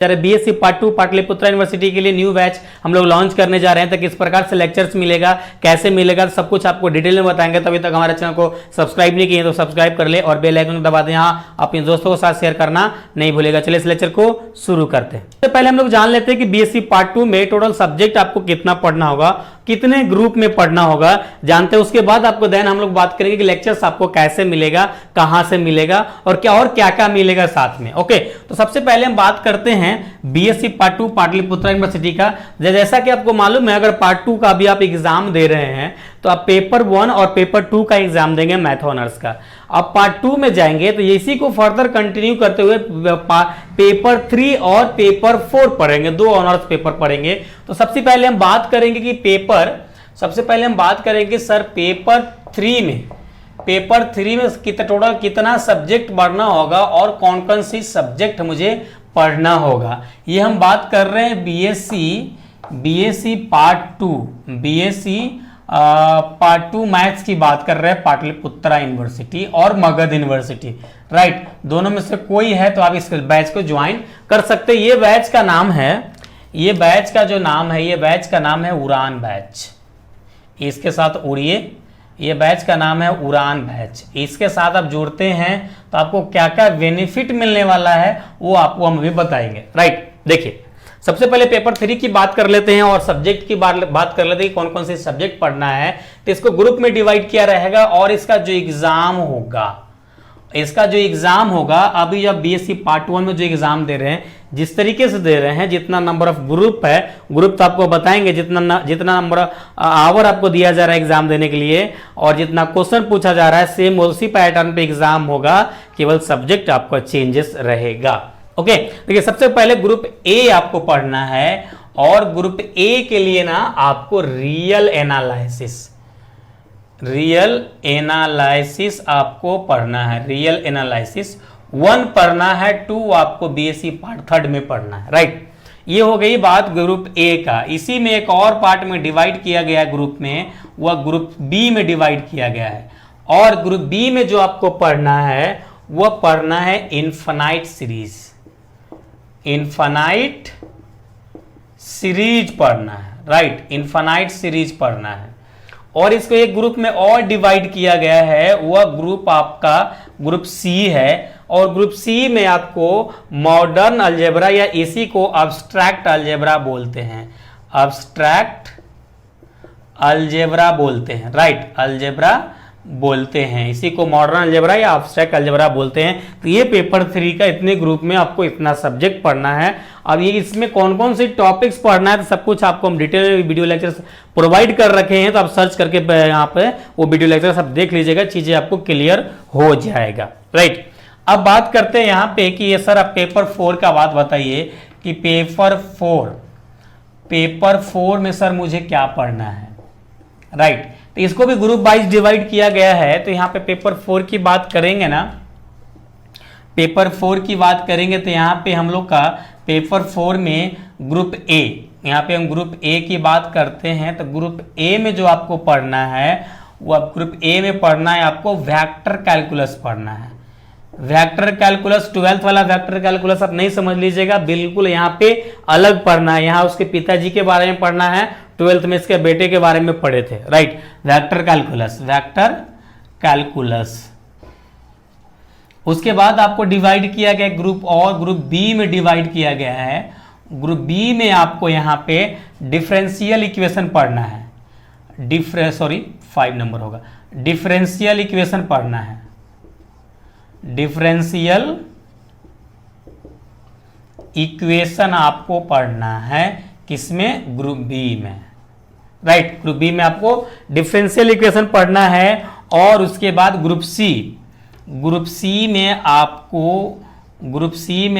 BSc part 2 Pataliputra university के लिए new batch हम लोग लॉन्च करने जा रहे हैं। तो किस प्रकार से लेक्चर्स मिलेगा, कैसे मिलेगा, सब कुछ आपको डिटेल में बताएंगे। तभी तक हमारे चैनल को सब्सक्राइब नहीं किए तो सब्सक्राइब कर ले और बेल आइकन को दबा दें। हाँ, अपने दोस्तों के साथ शेयर करना नहीं भूलेगा। चलिए इस लेक्चर को शुरू करते हैं। तो पहले हम लोग जान लेते हैं कि बीएससी पार्ट 2 में टोटल सब्जेक्ट आपको कितना पढ़ना होगा, कितने ग्रुप में पढ़ना होगा, जानते हैं। उसके बाद आपको देन हम लोग बात करेंगे कि लेक्चर्स आपको कैसे मिलेगा, कहां से मिलेगा और क्या क्या मिलेगा साथ में। ओके, तो सबसे पहले हम बात करते हैं बीएससी पार्ट 2 पाटलिपुत्रा यूनिवर्सिटी का। जैसा कि आपको मालूम है, अगर पार्ट 2 का भी आप एग्जाम दे रहे हैं तो आप पेपर 1 और पेपर 2 का एग्जाम देंगे मैथ ऑनर्स का। अब पार्ट 2 में जाएंगे तो इसी को फर्दर कंटिन्यू करते हुए पेपर 3 और पेपर 4 पढ़ेंगे, 2 ऑनर्स पेपर पढ़ेंगे। तो सबसे पहले हम बात करेंगे कि सर पेपर 3 में टोटल कितना सब्जेक्ट पढ़ना होगा और कौन कौन सी सब्जेक्ट मुझे पढ़ना होगा। ये हम बात कर रहे हैं बीएससी पार्ट 2 मैथ्स की बात कर रहे हैं पाटलिपुत्रा यूनिवर्सिटी और मगध यूनिवर्सिटी, राइट। दोनों में से कोई है तो आप इस बैच को ज्वाइन कर सकते हैं। ये बैच का नाम है उड़ान बैच। इसके साथ उड़िए, ये बैच का नाम है उड़ान बैच। इसके साथ आप जुड़ते हैं तो आपको क्या क्या बेनिफिट मिलने वाला है वो आपको हम भी बताएंगे, राइट। देखिए, सबसे पहले पेपर 3 की बात कर लेते हैं और सब्जेक्ट की बात कर लेते हैं कि कौन कौन से सब्जेक्ट पढ़ना है। तो इसको ग्रुप में डिवाइड किया रहेगा और इसका जो एग्जाम होगा अभी जब बीएससी पार्ट 1 में जो एग्जाम दे रहे हैं, जिस तरीके से दे रहे हैं, जितना नंबर ऑफ ग्रुप है, ग्रुप तो आपको बताएंगे, जितना नंबर आवर आपको दिया जा रहा है एग्जाम देने के लिए और जितना क्वेश्चन पूछा जा रहा है, सेम उसी पैटर्न पे एग्जाम होगा, केवल सब्जेक्ट आपका चेंजेस रहेगा। ओके, देखिए सबसे पहले ग्रुप ए आपको पढ़ना है और ग्रुप ए के लिए ना आपको रियल एनालिसिस आपको पढ़ना है। रियल एनालिसिस 1 पढ़ना है, 2 आपको बीएससी पार्ट 3 में पढ़ना है, राइट। ये हो गई बात ग्रुप ए का। इसी में एक और पार्ट में डिवाइड किया गया है ग्रुप में, वह ग्रुप बी में डिवाइड किया गया है। और ग्रुप बी में जो आपको पढ़ना है वह पढ़ना है इनफाइनाइट सीरीज पढ़ना है, राइट। इनफाइनाइट सीरीज पढ़ना है। और इसको एक ग्रुप में और डिवाइड किया गया है, वह ग्रुप आपका ग्रुप सी है। और ग्रुप सी में आपको मॉडर्न अलजेब्रा या इसी को अब्स्ट्रैक्ट अलजेब्रा बोलते हैं, राइट। अलजेब्रा बोलते हैं, इसी को मॉडर्न अलजेब्रा या अब्स्ट्रैक्ट अलजेब्रा बोलते हैं। तो ये पेपर 3 का इतने ग्रुप में आपको इतना सब्जेक्ट पढ़ना है। अब ये इसमें कौन कौन से टॉपिक्स पढ़ना है तो सब कुछ आपको हम डिटेल वीडियो लेक्चर्स प्रोवाइड कर रखे हैं। तो आप सर्च करके यहाँ पे वो वीडियो लेक्चर सब देख लीजिएगा, चीजें आपको क्लियर हो जाएगा, राइट। अब बात करते हैं यहाँ पे कि ये सर आप पेपर 4 का बात बताइए कि पेपर 4 में सर मुझे क्या पढ़ना है, राइट। तो इसको भी ग्रुप वाइज डिवाइड किया गया है। तो यहाँ पे पेपर 4 की बात करेंगे ना, पेपर 4 की बात करेंगे तो यहाँ पे हम लोग का पेपर 4 में ग्रुप ए, यहाँ पे हम ग्रुप ए की बात करते हैं। तो ग्रुप ए में जो आपको पढ़ना है वो ग्रुप ए में पढ़ना है आपको वेक्टर कैलकुलस पढ़ना है। वेक्टर कैलकुलस 12th वाला वेक्टर कैलकुलस आप नहीं समझ लीजिएगा, बिल्कुल यहाँ पे अलग पढ़ना है। यहाँ उसके पिताजी के बारे में पढ़ना है, 12th में इसके बेटे के बारे में पढ़े थे, राइट। Vector calculus. उसके बाद आपको डिवाइड किया गया ग्रुप और ग्रुप बी में डिवाइड किया गया है। ग्रुप बी में आपको यहाँ पे डिफरेंशियल इक्वेशन पढ़ना है। 5 नंबर होगा। डिफरेंशियल इक्वेशन पढ़ना है। डिफरेंशियल इक्वेशन आपको पढ़ना है किसमें? ग्रुप बी में, राइट। ग्रुप बी में आपको डिफरेंशियल इक्वेशन पढ़ना है। और उसके बाद ग्रुप सी में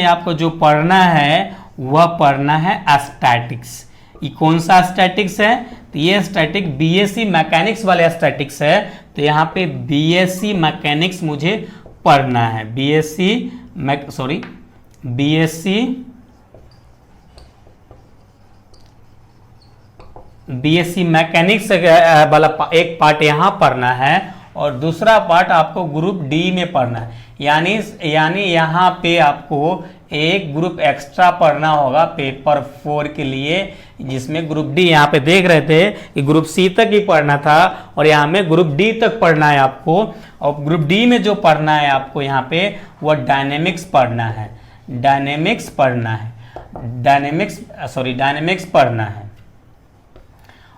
आपको जो पढ़ना है वह पढ़ना है स्टैटिक्स। ये कौन सा स्टैटिक्स है? तो ये स्टैटिक बीएससी मैकेनिक्स वाले स्टैटिक्स है। तो यहाँ पे बीएससी मैकेनिक्स मुझे पढ़ना है। बीएससी मैकेनिक्स वाला एक पार्ट यहाँ पढ़ना है और दूसरा पार्ट आपको ग्रुप डी में पढ़ना है। यानी यहाँ पे आपको एक ग्रुप एक्स्ट्रा पढ़ना होगा पेपर 4 के लिए, जिसमें ग्रुप डी यहाँ पे देख रहे थे कि ग्रुप सी तक ही पढ़ना था और यहाँ में ग्रुप डी तक पढ़ना है आपको। और ग्रुप डी में जो पढ़ना है आपको यहाँ पे वो डायनेमिक्स पढ़ना है, डायनेमिक्स पढ़ना है, डायनेमिक्स पढ़ना है।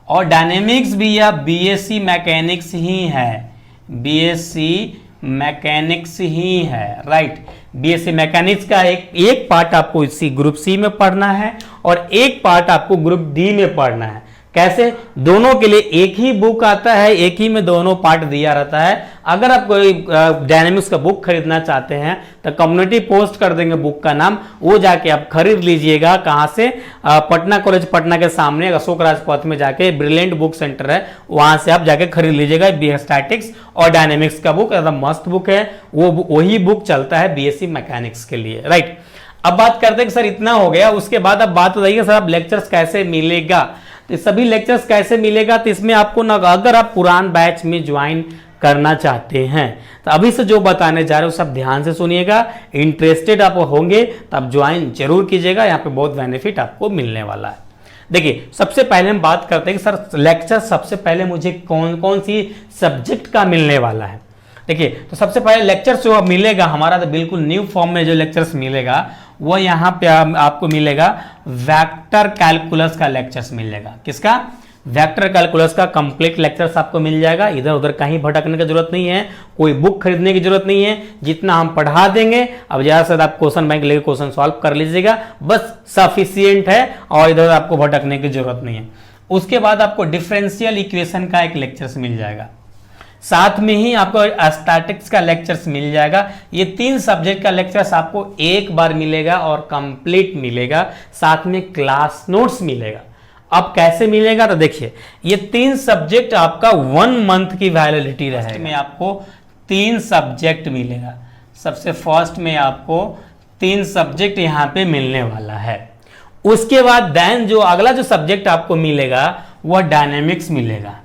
और डायनेमिक्स भी या बीएससी मैकेनिक्स ही है, बीएससी मैकेनिक्स ही है, राइट। बीएससी मैकेनिक्स का एक पार्ट आपको इसी ग्रुप सी में पढ़ना है और एक पार्ट आपको ग्रुप डी में पढ़ना है। कैसे? दोनों के लिए एक ही बुक आता है, एक ही में दोनों पार्ट दिया रहता है। अगर आप कोई डायनेमिक्स का बुक खरीदना चाहते हैं तो कम्युनिटी पोस्ट कर देंगे बुक का नाम, वो जाके आप खरीद लीजिएगा। कहाँ से? पटना कॉलेज पटना के सामने अशोक राजपथ में जाके ब्रिलियंट बुक सेंटर है, वहां से आप जाके खरीद लीजिएगा। स्टैटिक्स और डायनेमिक्स का बुक एकदम मस्त बुक है, वो वही बुक चलता है बीएससी मैकेनिक्स के लिए, राइट। अब बात करते हैं कि सर इतना हो गया, उसके बाद अब बात बताइए सर अब लेक्चर्स कैसे मिलेगा। तो सभी लेक्चर्स कैसे मिलेगा? तो इसमें आपको ना, अगर आप पुरान बैच में ज्वाइन करना चाहते हैं तो अभी से जो बताने जा रहे हो सब ध्यान से सुनिएगा। इंटरेस्टेड आप होंगे तो आप ज्वाइन जरूर कीजिएगा, यहाँ पे बहुत बेनिफिट आपको मिलने वाला है। देखिए सबसे पहले हम बात करते हैं कि सर लेक्चर सबसे पहले मुझे कौन कौन सी सब्जेक्ट का मिलने वाला है। देखिए तो सबसे पहले लेक्चर्स जो मिलेगा हमारा, तो बिल्कुल न्यू फॉर्म में जो लेक्चर्स मिलेगा वो यहाँ पे आपको मिलेगा वेक्टर कैलकुलस का लेक्चर्स मिलेगा। किसका? वेक्टर कैलकुलस का कंप्लीट लेक्चर्स आपको मिल जाएगा। इधर उधर कहीं भटकने की जरूरत नहीं है, कोई बुक खरीदने की जरूरत नहीं है, जितना हम पढ़ा देंगे अब ज्यादा से ज्यादा आप क्वेश्चन बैंक लेके क्वेश्चन सॉल्व कर लीजिएगा, बस सफिशियंट है और इधर आपको भटकने की जरूरत नहीं है। उसके बाद आपको डिफरेंशियल इक्वेशन का एक लेक्चर्स मिल जाएगा, साथ में ही आपको स्टैटिक्स का लेक्चर्स मिल जाएगा। ये 3 सब्जेक्ट का लेक्चर्स आपको एक बार मिलेगा और कंप्लीट मिलेगा, साथ में क्लास नोट्स मिलेगा। अब कैसे मिलेगा? तो देखिए ये 3 सब्जेक्ट आपका 1 मंथ की वैलिडिटी रहेगा। में आपको 3 सब्जेक्ट मिलेगा। सबसे फर्स्ट में आपको 3 सब्जेक्ट यहाँ पे मिलने वाला है। उसके बाद देन जो अगला जो सब्जेक्ट आपको मिलेगा वह डायनेमिक्स मिलेगा,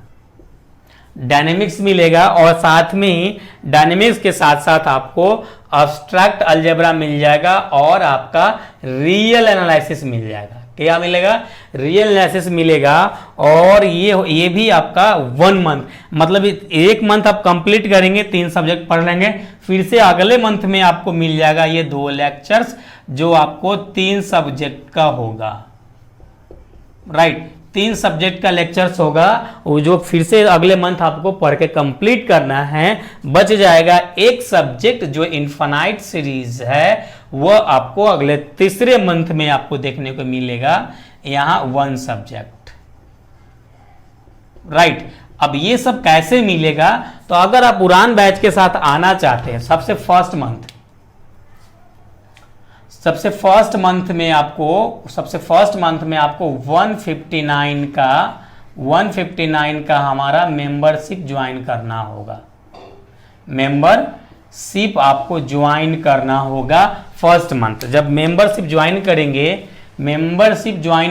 डायनेमिक्स मिलेगा। और साथ में ही डायनेमिक्स के साथ साथ आपको अब्स्ट्रैक्ट अलजेब्रा मिल जाएगा और आपका रियल एनालिसिस मिल जाएगा। क्या मिलेगा? रियल एनालिसिस मिलेगा। और ये भी आपका 1 मंथ, मतलब 1 मंथ आप कंप्लीट करेंगे, 3 सब्जेक्ट पढ़ लेंगे, फिर से अगले मंथ में आपको मिल जाएगा ये 2 लेक्चर्स जो आपको 3 सब्जेक्ट का होगा, राइट। 3 सब्जेक्ट का लेक्चर्स होगा वो जो फिर से अगले मंथ आपको पढ़ के कंप्लीट करना है। बच जाएगा एक सब्जेक्ट जो इनफाइनाइट सीरीज है, वह आपको अगले तीसरे मंथ में आपको देखने को मिलेगा, यहां 1 सब्जेक्ट, राइट। अब ये सब कैसे मिलेगा? तो अगर आप पुरान बैच के साथ आना चाहते हैं, सबसे फर्स्ट मंथ में आपको 159 का हमारा मेंबरशिप ज्वाइन करना होगा। मेंबरशिप आपको ज्वाइन करना होगा फर्स्ट मंथ। जब मेंबरशिप ज्वाइन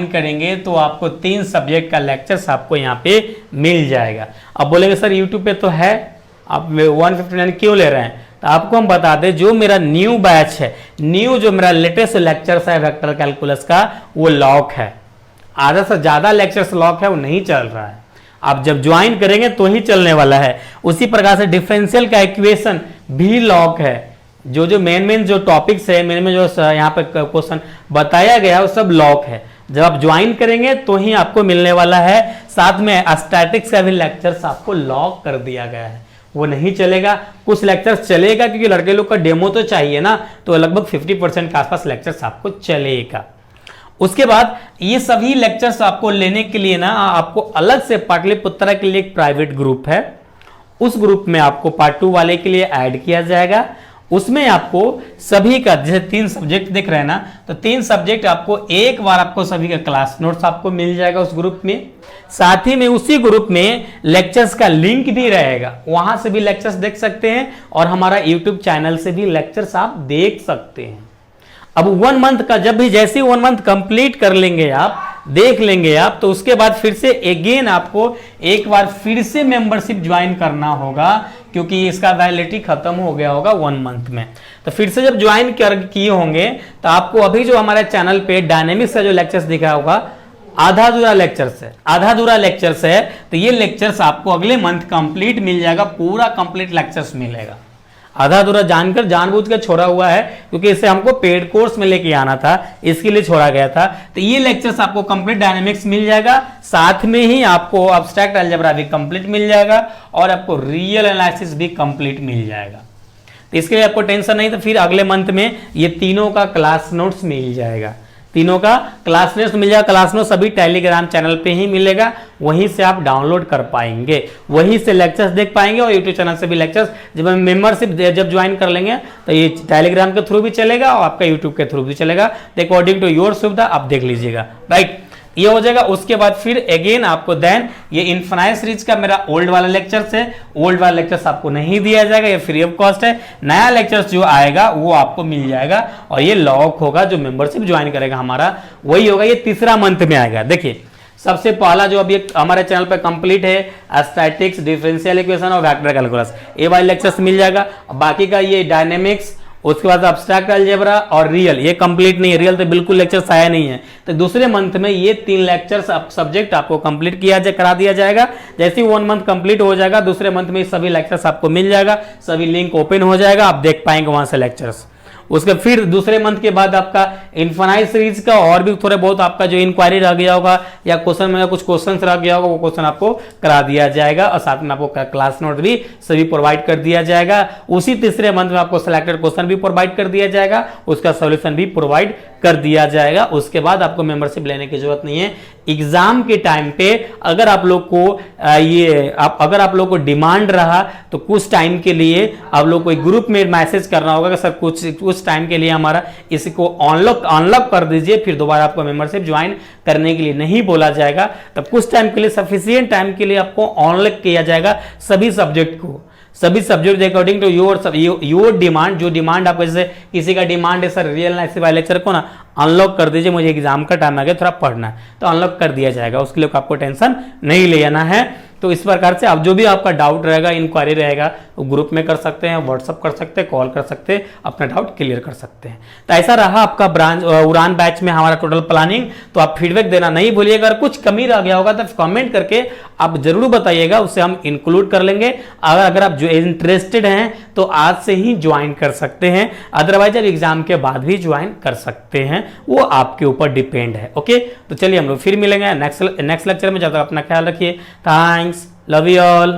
करेंगे तो आपको 3 सब्जेक्ट का लेक्चर्स आपको यहाँ पे मिल जाएगा। अब बोलेंगे सर यूट्यूब पे तो है, आप 159 क्यों ले रहे हैं? तो आपको हम बता दें जो मेरा न्यू बैच है, जो मेरा लेटेस्ट लेक्चर्स है वेक्टर कैलकुलस का, वो लॉक है। आधा से ज्यादा लेक्चर्स लॉक है, वो नहीं चल रहा है। आप जब ज्वाइन करेंगे तो ही चलने वाला है। उसी प्रकार से डिफरेंशियल का इक्वेशन भी लॉक है। जो मेन जो टॉपिक्स है, मेन जो यहाँ पे क्वेश्चन बताया गया है वो सब लॉक है। जब आप ज्वाइन करेंगे तो ही आपको मिलने वाला है। साथ में स्टैटिक्स का भी लेक्चर्स आपको लॉक कर दिया गया है, वो नहीं चलेगा। कुछ लेक्चर्स चलेगा क्योंकि लड़के लोग का डेमो तो चाहिए ना, तो लगभग 50% के आसपास लेक्चर्स आपको चलेगा। उसके बाद ये सभी लेक्चर्स आपको लेने के लिए ना आपको अलग से पाटलिपुत्रा के लिए एक प्राइवेट ग्रुप है, उस ग्रुप में आपको पार्ट 2 वाले के लिए ऐड किया जाएगा। उसमें आपको सभी का, जैसे 3 सब्जेक्ट दिख रहे हैं ना, तो 3 सब्जेक्ट आपको एक बार आपको सभी का क्लास नोट्स आपको मिल जाएगा उस ग्रुप में। साथ ही में उसी ग्रुप में लेक्चर्स का लिंक भी रहेगा, वहां से भी लेक्चर्स देख सकते हैं और हमारा यूट्यूब चैनल से भी लेक्चर्स आप देख सकते हैं। अब 1 मंथ का जब भी जैसे 1 मंथ कंप्लीट कर लेंगे आप, देख लेंगे आप, तो उसके बाद फिर से अगेन आपको एक बार फिर से मेंबरशिप ज्वाइन करना होगा, क्योंकि इसका वैलिडिटी खत्म हो गया होगा 1 मंथ में। तो फिर से जब ज्वाइन किए होंगे तो आपको अभी जो हमारे चैनल पे डायनेमिक्स का जो लेक्चर्स दिखा होगा आधा अधूरा लेक्चर्स है, आधा अधूरा लेक्चर्स है, तो ये लेक्चर्स आपको अगले मंथ कंप्लीट मिल जाएगा, पूरा कंप्लीट लेक्चर्स मिलेगा। आधा अधूरा जानकर जानबूझ कर छोड़ा हुआ है क्योंकि इसे हमको पेड कोर्स में लेके आना था, इसके लिए छोड़ा गया था। तो ये लेक्चर्स आपको कंप्लीट डायनेमिक्स मिल जाएगा, साथ में ही आपको एब्स्ट्रैक्ट अलजेब्रा भी कंप्लीट मिल जाएगा और आपको रियल एनालिसिस भी कंप्लीट मिल जाएगा। तो इसके लिए आपको टेंशन नहीं। तो फिर अगले मंथ में ये तीनों का क्लास नोट्स मिल जाएगा, तीनों का क्लास नोट्स मिल जाएगा। क्लास नोट्स सभी टेलीग्राम चैनल पे ही मिलेगा, वहीं से आप डाउनलोड कर पाएंगे, वहीं से लेक्चर्स देख पाएंगे और यूट्यूब चैनल से भी लेक्चर्स। जब हम मेंबरशिप जब ज्वाइन कर लेंगे तो ये टेलीग्राम के थ्रू भी चलेगा और आपका यूट्यूब के थ्रू भी चलेगा। तो अकॉर्डिंग टू योर सुविधा आप देख लीजिएगा, राइट। ये हो जाएगा। उसके बाद फिर अगेन आपको देन ये इन्फिनाइट सीरीज का मेरा ओल्ड वाला लेक्चर्स है, ओल्ड वाला लेक्चर्स आपको नहीं दिया जाएगा, ये फ्री ऑफ कॉस्ट है। नया लेक्चर्स जो आएगा वो आपको मिल जाएगा और ये लॉक होगा, जो मेंबरशिप ज्वाइन करेगा हमारा वही होगा। ये तीसरा मंथ में आएगा। देखिए सबसे पहला जो अभी हमारे चैनल पर कंप्लीट है स्टैटिक्स, डिफरेंशियल इक्वेशन और वेक्टर कैलकुलस, ये वाले लेक्चर्स मिल जाएगा। बाकी का ये डायनेमिक्स, उसके बाद एब्स्ट्रैक्ट अलजेब्रा और रियल, ये कंप्लीट नहीं है, रियल तो बिल्कुल लेक्चर्स आया नहीं है। तो दूसरे मंथ में ये 3 लेक्चर्स सब्जेक्ट आपको कंप्लीट करा दिया जाएगा। जैसे ही 1 मंथ कंप्लीट हो जाएगा, दूसरे मंथ में सभी लेक्चर्स आपको मिल जाएगा, सभी लिंक ओपन हो जाएगा, आप देख पाएंगे वहां से लेक्चर्स। उसके फिर दूसरे मंथ के बाद आपका इन्फिनाइट सीरीज का और भी थोड़े बहुत आपका जो इंक्वायरी रह गया होगा या क्वेश्चन में कुछ क्वेश्चन रह गया होगा, वो क्वेश्चन आपको करा दिया जाएगा और साथ में आपको क्लास नोट भी सभी प्रोवाइड कर दिया जाएगा। उसी तीसरे मंथ में आपको सिलेक्टेड क्वेश्चन भी प्रोवाइड कर दिया जाएगा, उसका सॉल्यूशन भी प्रोवाइड कर दिया जाएगा। उसके बाद आपको मेंबरशिप लेने की जरूरत नहीं है। एग्जाम के टाइम पे अगर आप लोग को अगर आप लोग को डिमांड रहा तो कुछ टाइम के लिए आप लोग को एक ग्रुप में मैसेज करना होगा कि सर कुछ टाइम के लिए हमारा इसको अनलॉक कर दीजिए, फिर दोबारा आपको मेंबरशिप ज्वाइन करने के लिए नहीं बोला जाएगा। तब कुछ टाइम के लिए, सफिशिएंट टाइम के लिए आपको अनलॉक किया जाएगा सभी सब्जेक्ट को, सभी subject according to your demand. जो डिमांड आपको, जैसे किसी का डिमांड है सर रियल एनालिसिस वाले लेक्चर को ना अनलॉक कर दीजिए, मुझे एग्जाम का टाइम आ गया थोड़ा पढ़ना है, तो अनलॉक कर दिया जाएगा, उसके लिए आपको टेंशन नहीं लेना है। तो इस प्रकार से आप जो भी आपका डाउट रहेगा, इंक्वायरी रहेगा, वो ग्रुप में कर सकते हैं, व्हाट्सअप कर सकते हैं, कॉल कर सकते हैं, अपना डाउट क्लियर कर सकते हैं। तो ऐसा रहा आपका ब्रांच उड़ान बैच में हमारा टोटल प्लानिंग। तो आप फीडबैक देना नहीं भूलिएगा, अगर कुछ कमी रह गया होगा तो कमेंट करके आप जरूर बताइएगा, उससे हम इंक्लूड कर लेंगे। अगर आप जो इंटरेस्टेड हैं तो आज से ही ज्वाइन कर सकते हैं, अदरवाइज आप एग्जाम के बाद भी ज्वाइन कर सकते हैं, वो आपके ऊपर डिपेंड है। ओके, तो चलिए हम लोग फिर मिलेंगे नेक्स्ट लेक्चर में। जब तक अपना ख्याल रखिए, थैंक्स, लव यू ऑल।